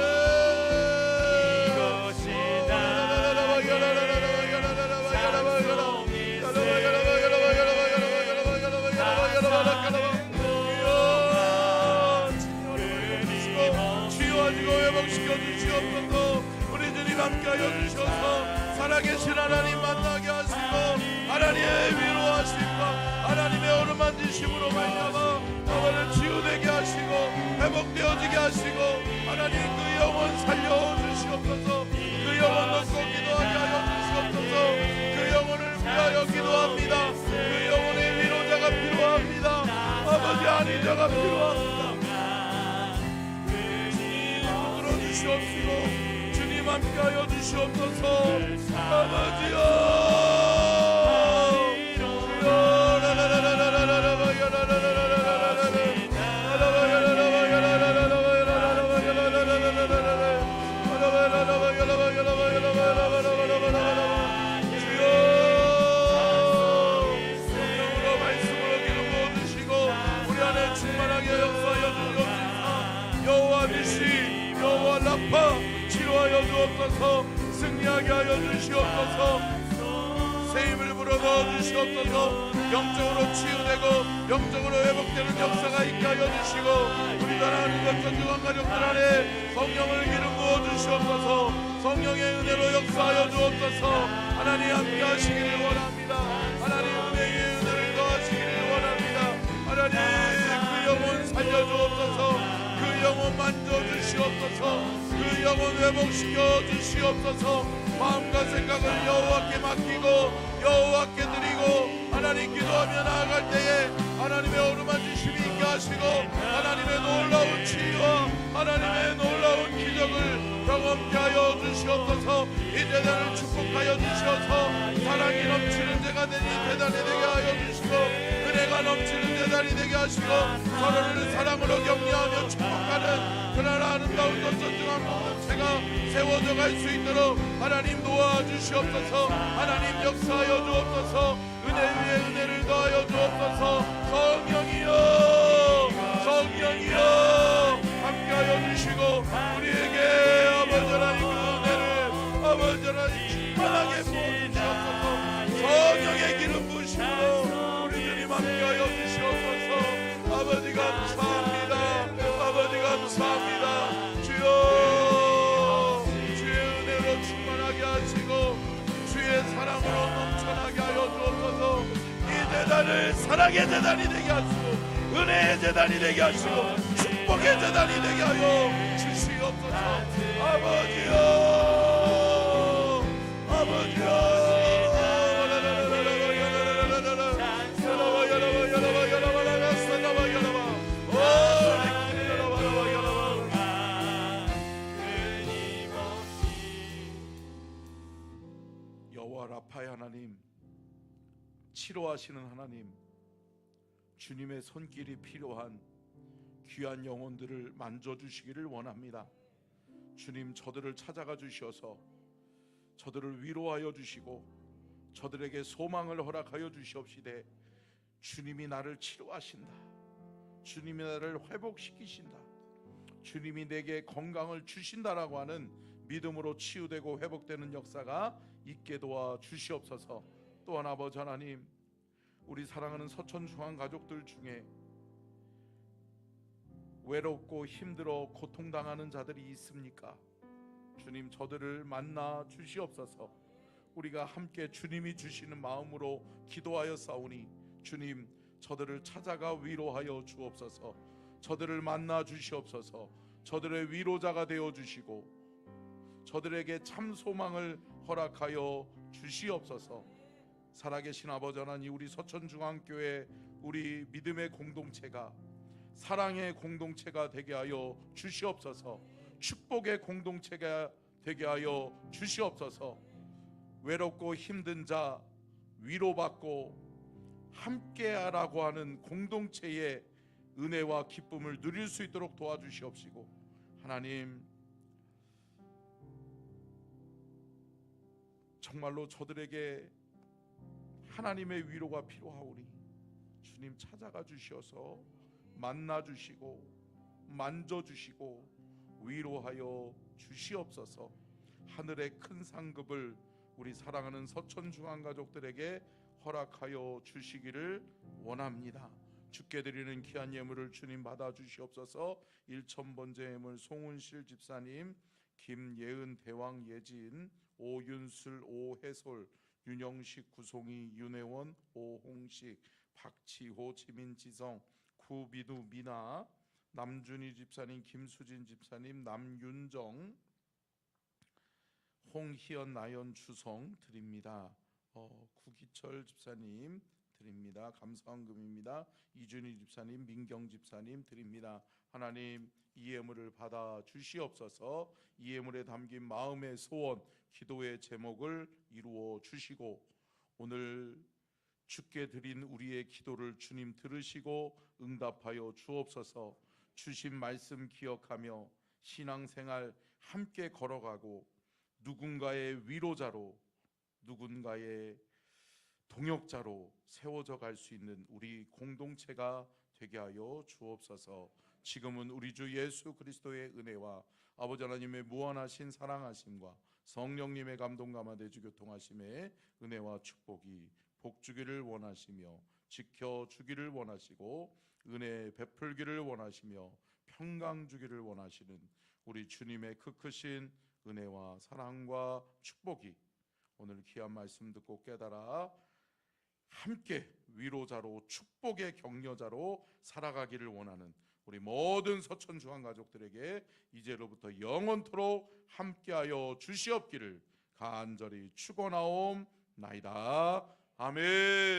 치유하시고 회복시켜 주시옵소서. 우리 주님 함께하여 주셔서 살아계신 하나님 만나게 하시고 하나님의 위로하심과 하나님의 어루만지심으로 말미암아 영혼을 치유되게 하시고 회복되어지게 하시고 하나님 그 영혼 살려주시옵소서. 그 영혼 놓고 기도하게 하여 주시옵소서. 그 영혼을 위하여 기도합니다. 그 영혼의 위로자가 필요합니다. 아버지 안위자가 필요합니다. 주님 들어주시옵시고 주님 함께하여 주시옵소서. 아버지여 성령으로 말씀으로 기름 부어주시고 우리 안에 충만하게 역사하여 주옵소서. 여호와 니시 여호와 라파 치료하여 주옵소서. 승리하게 하여 주시옵소서. 새 힘을 불어넣어 주시옵소서. 영적으로 치유되고 영적으로 회복되는 역사가 있게 하여 주시고 우리 사랑하는 전중한 가족들 안에 성령을 기름 부어 주시옵소서. 성령의 은혜로 역사하여 주옵소서. 하나님 함께 하시기를 원합니다. 하나님 은혜의 은혜를 더하시기를 원합니다. 하나님 그 영혼 살려주옵소서. 그 영혼 만져주시옵소서. 그 영혼 회복시켜 주시옵소서. 마음과 생각을 여호와께 맡기고 여호와께 드리고 하나님 기도하며 나아갈 때에 하나님의 어루만지심이 있게 하시고 하나님의 놀라운 치유와 하나님의 놀라운 기적을 경험케 하여 주시옵소서. 이 대단을 축복하여 주셔서 사랑이 넘치는 제가 되니 대단이 되게 하여 주시고 은혜가 넘치는 대단이 되게 하시고 서로를 사랑으로 격려하며 축복하는 그날 아름다운 전중한 공동체가 세워져 갈 수 있도록 하나님 도와주시옵소서. 하나님 역사하여 주옵소서. 은혜 위에 은혜를 더하여 주옵소서. 성령이여 성령이여 함께하여 주시고 우리에게 아버지 하나님 그 은혜를 아버지 하나님 충만하게 부어주시옵소서. 성령의 기름 부으심으로 우리 주님 함께하여 주시옵소서. 아버지 감사합니다. 아버지 감사합니다. 주여 주의 은혜로 충만하게 하시고 주의 사랑으로 넘쳐나게 하여 주옵소서. 이 재단을 사랑의 재단이 되게 하시고 은혜의 재단이 되게 하시고 축복의 재단이 되게 하여 주시옵소서. 아버지여 아버지여 여호와 라파의 하나님, 치료하시는 하나님, 주님의 손길이 필요한 귀한 영혼들을 만져주시기를 원합니다. 주님, 저들을 찾아가 주셔서 저들을 위로하여 주시고 저들에게 소망을 허락하여 주시옵시되 주님이 나를 치료하신다, 주님이 나를 회복시키신다, 주님이 내게 건강을 주신다라고 하는 믿음으로 치유되고 회복되는 역사가 있게 도와 주시옵소서. 또한 아버지 하나님, 우리 사랑하는 서천중앙 가족들 중에 외롭고 힘들어 고통당하는 자들이 있습니까? 주님, 저들을 만나 주시옵소서. 우리가 함께 주님이 주시는 마음으로 기도하여 싸우니 주님, 저들을 찾아가 위로하여 주옵소서. 저들을 만나 주시옵소서. 저들의 위로자가 되어 주시고 저들에게 참 소망을 허락하여 주시옵소서. 살아계신 아버지 하나님, 우리 서천중앙교회 우리 믿음의 공동체가 사랑의 공동체가 되게 하여 주시옵소서. 축복의 공동체가 되게 하여 주시옵소서. 외롭고 힘든 자 위로받고 함께하라고 하는 공동체의 은혜와 기쁨을 누릴 수 있도록 도와주시옵시고, 하나님 정말로 저들에게 하나님의 위로가 필요하오니 주님 찾아가 주셔서 만나 주시고 만져 주시고 위로하여 주시옵소서. 하늘의 큰 상급을 우리 사랑하는 서천중앙가족들에게 허락하여 주시기를 원합니다. 주께 드리는 귀한 예물을 주님 받아 주시옵소서. 1000번째 예물 송은실 집사님, 김예은 대왕 예진, 오윤술 오해솔, 윤영식 구송이 윤혜원 오홍식, 박치호 지민지성, 구비두 미나, 남준희 집사님, 김수진 집사님, 남윤정, 홍희연 나연 주성 드립니다. 구기철 집사님 드립니다. 감사한 금입니다. 이준희 집사님, 민경 집사님 드립니다. 하나님 이 예물을 받아 주시옵소서. 이 예물에 담긴 마음의 소원, 기도의 제목을 이루어 주시고, 오늘 주께 드린 우리의 기도를 주님 들으시고 응답하여 주옵소서. 주신 말씀 기억하며 신앙생활 함께 걸어가고 누군가의 위로자로, 누군가의 동역자로 세워져 갈 수 있는 우리 공동체가 되게 하여 주옵소서. 지금은 우리 주 예수 그리스도의 은혜와 아버지 하나님의 무한하신 사랑하심과 성령님의 감동 감화대 주 교통하심의 은혜와 축복이 복주기를 원하시며 지켜주기를 원하시고 은혜 베풀기를 원하시며 평강 주기를 원하시는 우리 주님의 그 크신 은혜와 사랑과 축복이 오늘 귀한 말씀 듣고 깨달아 함께 위로자로 축복의 격려자로 살아가기를 원하는 우리 모든 서천중앙 가족들에게 이제로부터 영원토록 함께하여 주시옵기를 간절히 축원하옵나이다. 아멘.